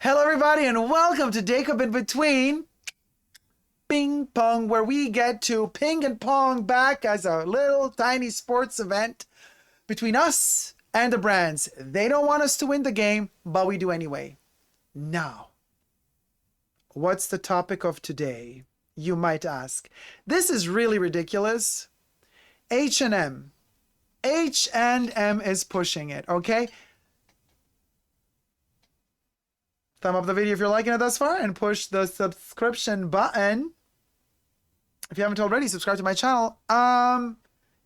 Hello, everybody, and welcome to Dacob in Between Ping Pong, where we get to ping and pong back as a little tiny sports event between us and the brands. They don't want us to win the game, but we do anyway. Now, what's the topic of today? You might ask. This is really ridiculous. H&M. H&M is pushing it, okay? Thumb up the video if you're liking it thus far and push the subscription button. If you haven't already, subscribe to my channel. You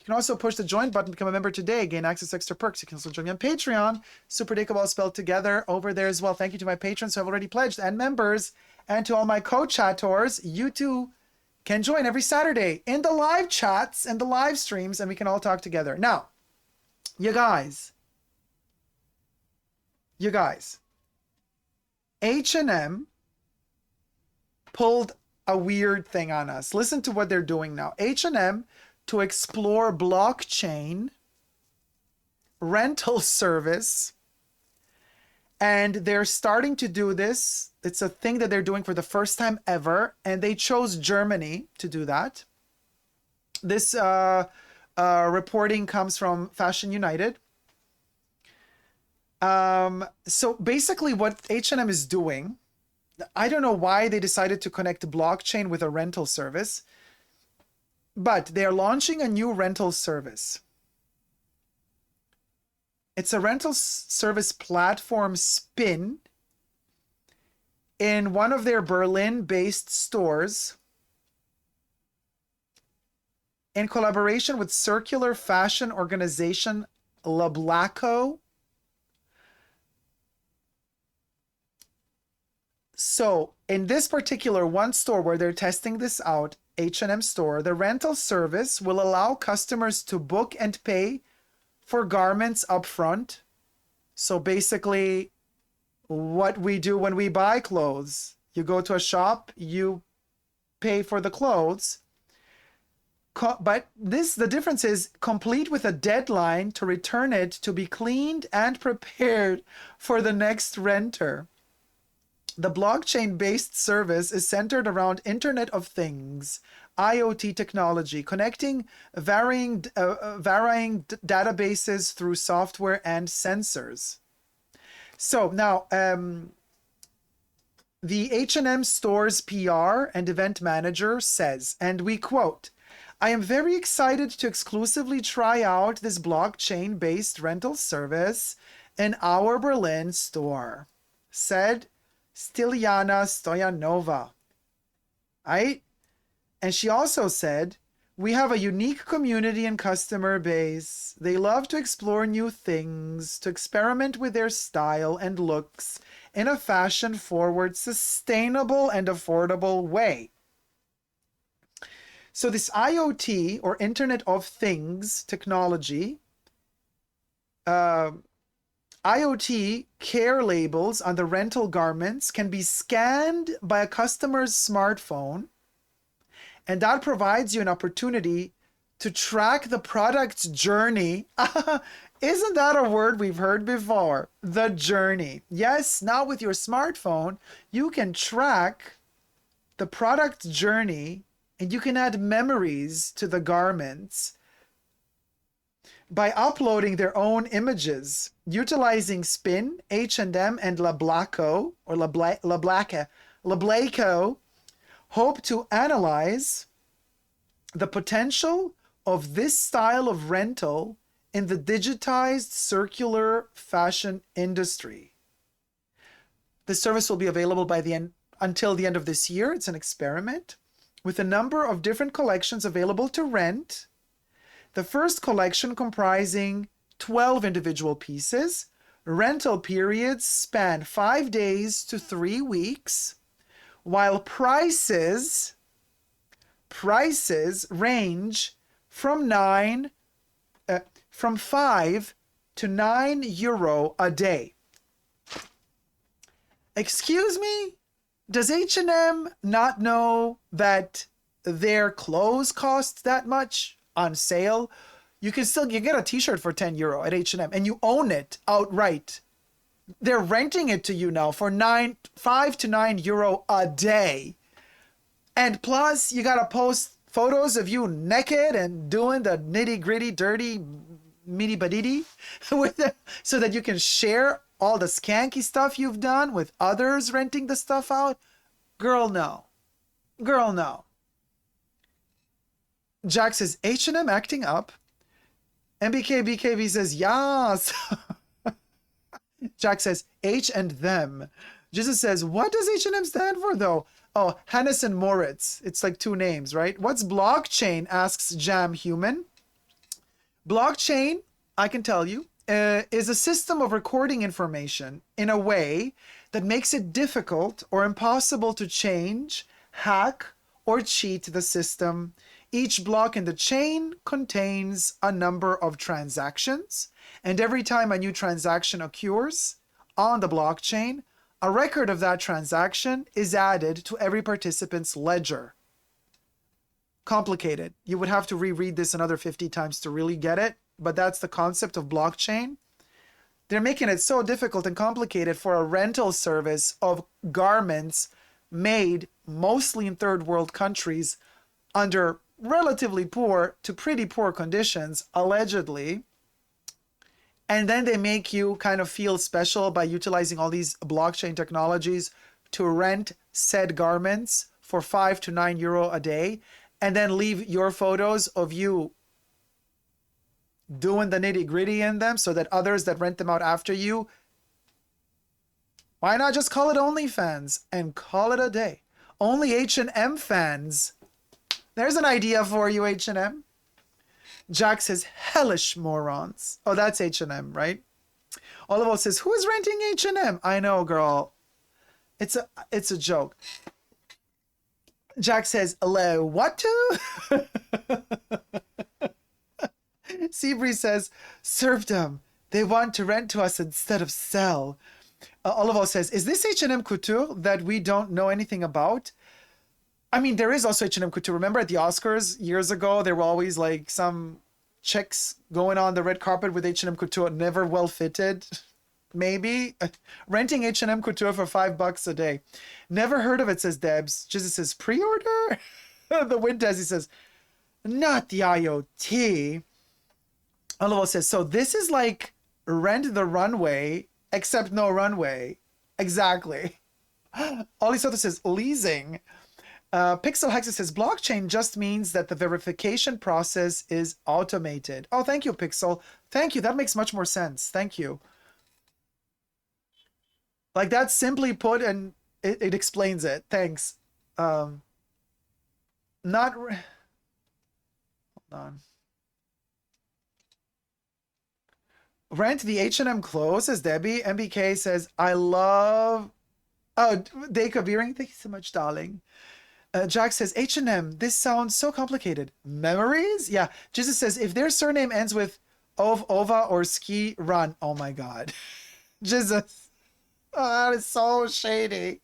can also push the join button, become a member today, gain access to extra perks. You can also join me on Patreon. Superdacob all spelled together over there as well. Thank you to my patrons who have already pledged and members, and to all my co-chattors. You too can join every Saturday in the live chats and the live streams, and we can all talk together. Now, you guys, H&M pulled a weird thing on us. Listen to what they're doing now. H&M, to explore blockchain rental service, and they're starting to do this. It's a thing that they're doing for the first time ever, and they chose Germany to do that. This reporting comes from Fashion United. So basically what H&M is doing, I don't know why they decided to connect blockchain with a rental service, but they're launching a new rental service. It's a rental service platform spin in one of their Berlin-based stores in collaboration with circular fashion organization Lablaco. So in this particular one store where they're testing this out, H&M store, the rental service will allow customers to book and pay for garments up front. So basically what we do when we buy clothes, you go to a shop, you pay for the clothes. But the difference is complete with a deadline to return it to be cleaned and prepared for the next renter. The blockchain-based service is centered around Internet of Things, IoT technology, connecting varying databases through software and sensors. So now, the H&M store's PR and event manager says, and we quote, "I am very excited to exclusively try out this blockchain-based rental service in our Berlin store," said Styliana Stoyanova. Right? And she also said, "We have a unique community and customer base. They love to explore new things, to experiment with their style and looks in a fashion-forward, sustainable, and affordable way." So this IoT, or Internet of Things technology, IoT care labels on the rental garments can be scanned by a customer's smartphone, and that provides you an opportunity to track the product's journey. Isn't that a word we've heard before? The journey. Yes, now with your smartphone, you can track the product's journey, and you can add memories to the garments by uploading their own images. Utilizing Spin, H&M, and Lablaco, or Lablaco, hope to analyze the potential of this style of rental in the digitized circular fashion industry. The service will be available until the end of this year. It's an experiment with a number of different collections available to rent. The first collection comprising 12 individual pieces. Rental periods span 5 days to 3 weeks, while prices range from 5 to €9 a day. Excuse me? Does H&M not know that their clothes cost that much on sale? You get a t-shirt for €10 at H&M and you own it outright. They're renting it to you now for 5 to 9 euro a day. And plus, you gotta post photos of you naked and doing the nitty gritty, dirty, meaty badidi with them, so that you can share all the skanky stuff you've done with others renting the stuff out. Girl, no. Girl, no. Jack says, H&M acting up. MBKBKB says, yes. Jack says, H and them. Jesus says, what does H&M stand for, though? Oh, Hannes and Moritz. It's like two names, right? What's blockchain, asks Jam Human. Blockchain, I can tell you, is a system of recording information in a way that makes it difficult or impossible to change, hack, or cheat the system. Each block in the chain contains a number of transactions, and every time a new transaction occurs on the blockchain, a record of that transaction is added to every participant's ledger. Complicated. You would have to reread this another 50 times to really get it, but that's the concept of blockchain. They're making it so difficult and complicated for a rental service of garments made mostly in third world countries under relatively poor to pretty poor conditions, allegedly. And then they make you kind of feel special by utilizing all these blockchain technologies to rent said garments for 5 to 9 euro a day, and then leave your photos of you doing the nitty gritty in them so that others that rent them out after you, why not just call it OnlyFans and call it a day? Only H&M fans. There's an idea for you, H&M. Jack says, hellish morons. Oh, that's H&M, right? Oliver says, who is renting H&M? I know, girl. It's a joke. Jack says, hello, what to? Seabree says, serfdom. They want to rent to us instead of sell. Oliver says, is this H&M couture that we don't know anything about? I mean, there is also H&M couture. Remember at the Oscars years ago, there were always like some chicks going on the red carpet with H&M couture, never well fitted. Maybe renting H&M couture for $5 a day. Never heard of it, says Debs. Jesus says, pre-order? The Wintesi says, not the IoT. Oliver says, so this is like rent the runway, except no runway. Exactly. Oli Soto says, leasing. Pixel Hexa says, blockchain just means that the verification process is automated. Oh, thank you, Pixel. Thank you. That makes much more sense. Thank you. Like, that's simply put, and it explains it. Thanks. Hold on. Rent the H&M clothes, says Debbie. MBK says, I love... Oh, Dacob earring. Thank you so much, darling. Jack says, H&M, this sounds so complicated. Memories? Yeah. Jesus says, if their surname ends with Ova or Ski, run. Oh my God. Jesus. Oh, that is so shady.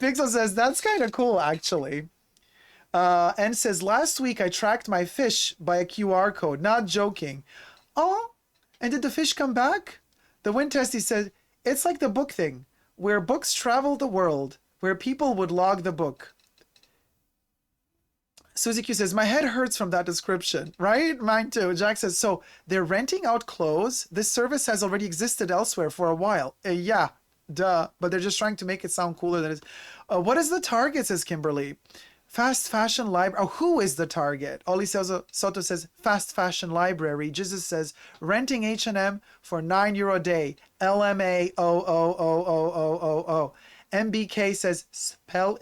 Pixel says, that's kind of cool, actually. And says, last week I tracked my fish by a QR code. Not joking. Oh, and did the fish come back? The Wind Testy said, it's like the book thing, where books travel the world, where people would log the book. Susie Q says, my head hurts from that description, right? Mine too. Jack says, so they're renting out clothes. This service has already existed elsewhere for a while. Yeah, duh. But they're just trying to make it sound cooler than it is. What is the target, says Kimberly? Fast fashion library. Oh, who is the target? Oli Soto says, fast fashion library. Jesus says, renting H&M for €9 a day. LMA. MBK says,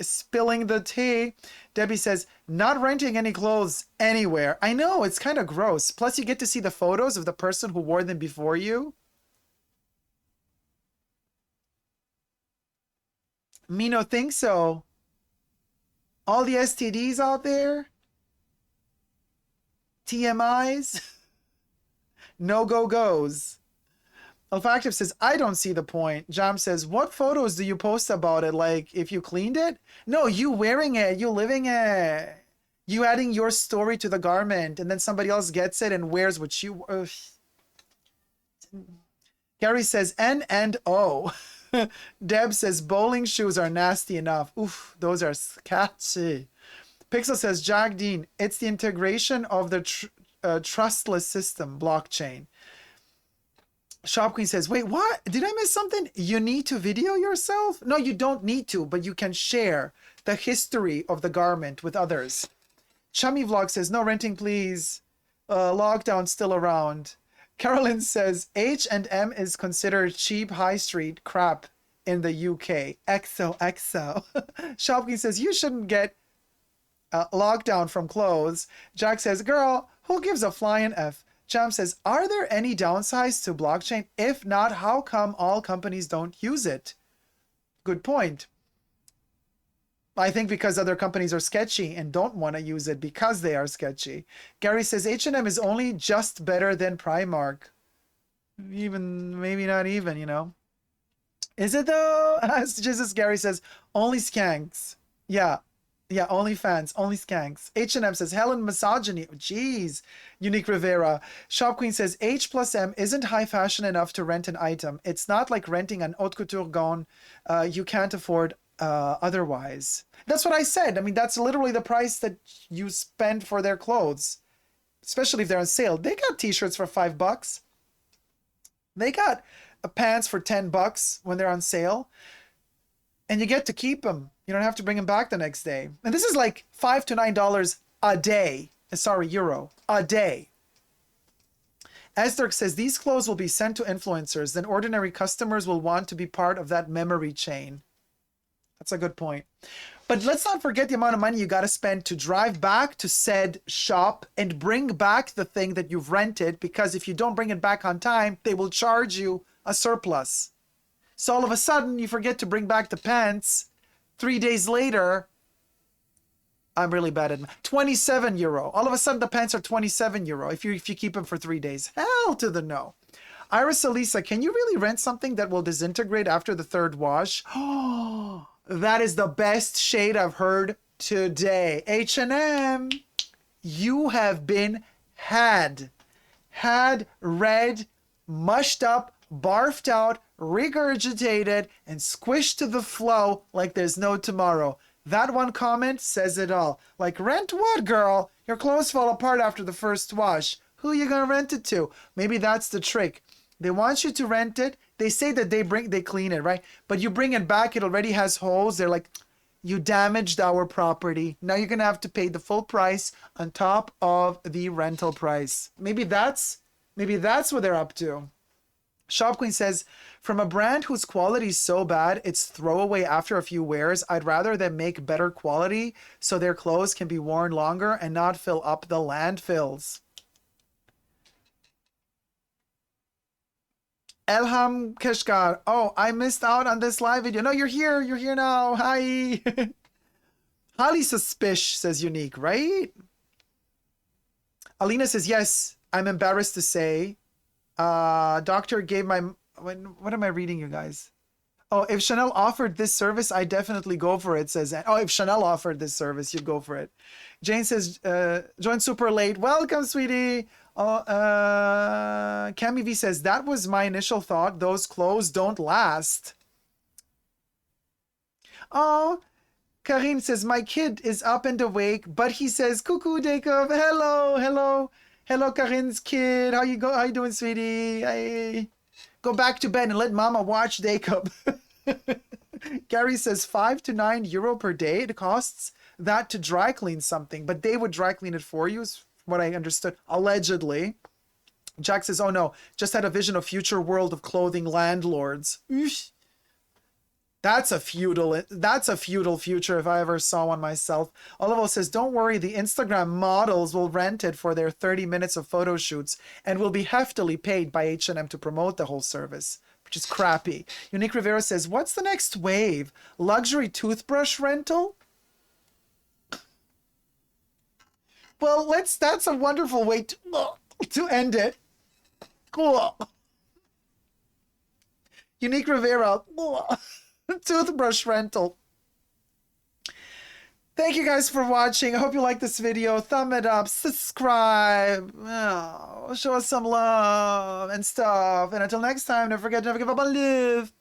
spilling the tea. Debbie says, not renting any clothes anywhere. I know, it's kind of gross. Plus, you get to see the photos of the person who wore them before you. Me no think so. All the STDs out there? TMIs? No goes. Olfactive says, I don't see the point. Jam says, what photos do you post about it? Like, if you cleaned it? No, you wearing it, you living it. You adding your story to the garment, and then somebody else gets it and wears what you... Gary says N and O. Deb says bowling shoes are nasty enough. Oof, those are sketchy. Pixel says Jack Dean, it's the integration of the trustless system blockchain. Shop Queen says, wait, what? Did I miss something? You need to video yourself? No, you don't need to, but you can share the history of the garment with others. Chummy Vlog says, no renting, please. Lockdown still around. Carolyn says, H&M is considered cheap high street crap in the UK. XOXO. Shop Queen says, you shouldn't get lockdown from clothes. Jack says, girl, who gives a flying F? Jam says, are there any downsides to blockchain? If not, how come all companies don't use it? Good point. I think because other companies are sketchy and don't want to use it because they are sketchy. Gary says H&M is only just better than Primark. Even, maybe not even, you know. Is it though? Jesus, Gary says, only skanks. Yeah. Yeah, only fans, only skanks. H&M says, Helen misogyny. Jeez. Unique Rivera. Shop Queen says, H plus M isn't high fashion enough to rent an item. It's not like renting an haute couture gown you can't afford otherwise. That's what I said. I mean, that's literally the price that you spend for their clothes, especially if they're on sale. They got t-shirts for $5. They got pants for $10 when they're on sale. And you get to keep them. You don't have to bring them back the next day. And this is like $5 to $9 a day. Sorry, euro. A day. Esdirk says, these clothes will be sent to influencers. Then ordinary customers will want to be part of that memory chain. That's a good point. But let's not forget the amount of money you got to spend to drive back to said shop and bring back the thing that you've rented. Because if you don't bring it back on time, they will charge you a surplus. So all of a sudden, you forget to bring back the pants. 3 days later, I'm really bad at 27 euro. All of a sudden, the pants are 27 euro if you keep them for 3 days. Hell to the no. Iris Elisa, can you really rent something that will disintegrate after the third wash? Oh, that is the best shade I've heard today. H&M, you have been had, read, mushed up, barfed out, regurgitated, and squished to the flow like there's no tomorrow. That one comment says it all. Like, rent what, girl? Your clothes fall apart after the first wash. Who are you gonna rent it to? Maybe that's the trick. They want you to rent it. They say that they clean it, right? But you bring it back, it already has holes. They're like, you damaged our property. Now you're gonna have to pay the full price on top of the rental price. Maybe that's what they're up to. Shop Queen says, from a brand whose quality is so bad it's throwaway after a few wears, I'd rather them make better quality so their clothes can be worn longer and not fill up the landfills. Elham Keshkar, oh, I missed out on this live video. No, you're here now. Hi. Highly suspicious, says Unique, right? Alina says, yes, I'm embarrassed to say. Doctor gave my, what am I reading, you guys? Oh, if Chanel offered this service, I definitely go for it, says, oh, if Chanel offered this service, you'd go for it. Jane says, joined super late. Welcome, sweetie. Oh, Cami V says, that was my initial thought. Those clothes don't last. Oh, Karine says, my kid is up and awake, but he says, cuckoo, Dacob. Hello. Hello, Karin's kid. How you doing, sweetie? Hey. Go back to bed and let mama watch Dacob. Gary says 5 to 9 euro per day. It costs that to dry clean something, but they would dry clean it for you, is what I understood, allegedly. Jack says, oh no, just had a vision of future world of clothing landlords. Eesh. That's a feudal future if I ever saw one myself. Olivo says, don't worry, the Instagram models will rent it for their 30 minutes of photo shoots and will be heftily paid by H&M to promote the whole service, which is crappy. Unique Rivera says, what's the next wave? Luxury toothbrush rental? Well, that's a wonderful way to end it. Cool. Unique Rivera, toothbrush rental. Thank you guys for watching. I hope you liked this video. Thumb it up, subscribe, show us some love and stuff. And until next time, don't forget to never give up on live.